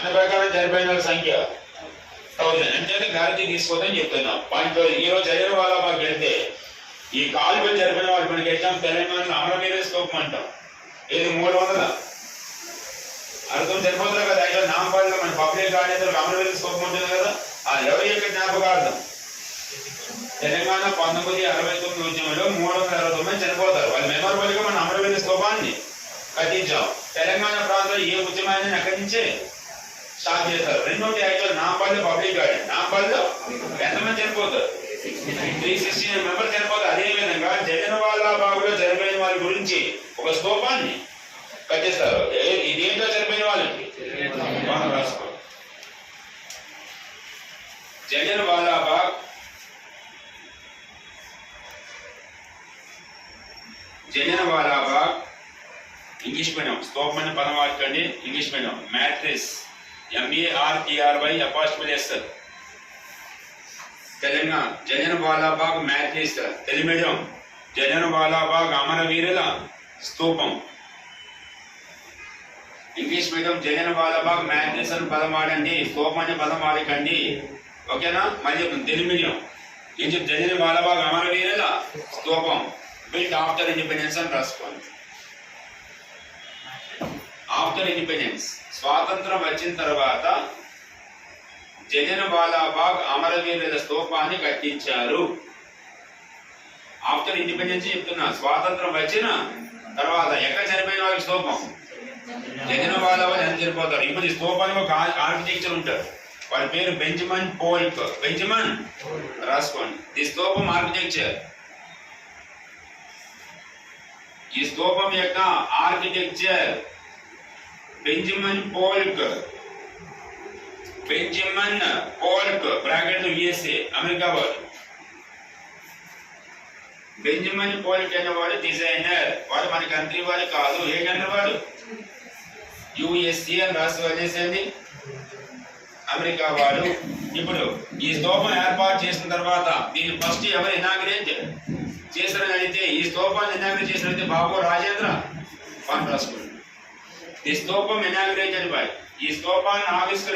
మన ప్రకారం చనిపోయిన వాళ్ళ సంఖ్య 1000 అంటే క్లారిటీ తీసుకోవద్దని చెప్తున్నాం. పాయింట్ ఈ రోజు చదివిన వాళ్ళ మాకు వెళ్తే ఈ కాల్పులు జరిపిన వాళ్ళు మనకి ఎగ్జామ్ తెలంగాణలో అమరవీర స్తూపం అంటాం. ఇది 300 అర్థం సరిపోతుంది కదా. అయితే నామపాలిలో మన పబ్లిక్ గార్డెన్ అమరవీర స్తూపం ఉంటుంది కదా. అది ఎవరి యొక్క జ్ఞాపకార్థం? తెలంగాణ 1969 ఉద్యమంలో 369 చనిపోతారు. వాళ్ళు మెమొరబుల్ గా మన అమరవీర స్తూపాన్ని కట్టించాం. తెలంగాణ ప్రాంతంలో ఏ ఉద్యమాన్ని అక్కడి నుంచే స్టార్ట్ చేస్తారు. రెండోటి యాక్చువల్ నాంపల్లి పబ్లిక్ గార్డెన్. నాంపల్లిలో ఎంతమంది చనిపోతారు? 369 మెంబర్స్ చనిపోతారు. అదే విధంగా జలియన్వాలా బాగ్లో చనిపోయిన వాళ్ళ గురించి ఒక స్తూపాన్ని కట్టిస్తారు. ఇదేంటో చనిపోయిన వాళ్ళకి రాసుకో. Jallianwala Bagh English medium. స్తూపం అనే పదం వాడుకోండి. English medium martyrs MARTRY Telangana Jallianwala Bagh martyrs. Telugu medium Jallianwala Bagh అమరవీరుల స్తూపం. English medium Jallianwala Bagh martyrs అని పదం వాడండి, స్తూపం అనే పదం వాడకండి. ఓకేనా? మళ్ళీ తెలుగు మీడియం ఏం చెప్పి జలియన్వాలా బాగ్ అమరవీరుల స్తూపం బిల్ట్ ఆఫ్టర్ ఇండిపెండెన్స్ అని రాసుకోండి. ఆఫ్టర్ ఇండిపెండెన్స్ స్వాతంత్రం వచ్చిన తర్వాత జలియన్వాలా బాగ్ అమరవీరుల స్తూపాన్ని కట్టించారు. ఆఫ్టర్ ఇండిపెండెన్స్ చెప్తున్నా. స్వాతంత్రం వచ్చిన తర్వాత ఎక్కడ చనిపోయిన వాళ్ళకి స్తూపం? జలియన్వాలా బాగ్ ఎంత చనిపోతారు. ఇప్పుడు ఈ స్తూపానికి ఒక ఆర్కిటెక్చర్ ఉంటారు. వారి పేరు బెంజమిన్ పోల్క్. బెంజమిన్ రాసుకోండి. ఈ స్తూపం ఆర్కిటెక్చర్. ఈ స్తూపం యొక్క architecture Benjamin Polk. Benjamin Polk bracket USA America వాడు. బెంజమిన్ పోల్క్ అనేవాడు డిజైనర్. వాడు మన కంట్రీ వాడు కాదు. ఏ కంట్రీ వాడు? USA అని రాసి వదిలేసేది అమెరికా వాడు. ఇప్పుడు ఈ స్తూపం ఏర్పాటు చేసిన తర్వాత దీన్ని ఫస్ట్ ఎవరు ఇనాగ్రేట్ చేశారని అడిగితే, ఈ స్తూపాన్ని ఇనాగ్రేట్ చేసినట్లయితే బాబు రాజేంద్ర రాసుకోండి. ఈ స్తూపం ఇనాగ్రేటెడ్ బై. ఈ స్తూపాన్ని ఆవిష్కరి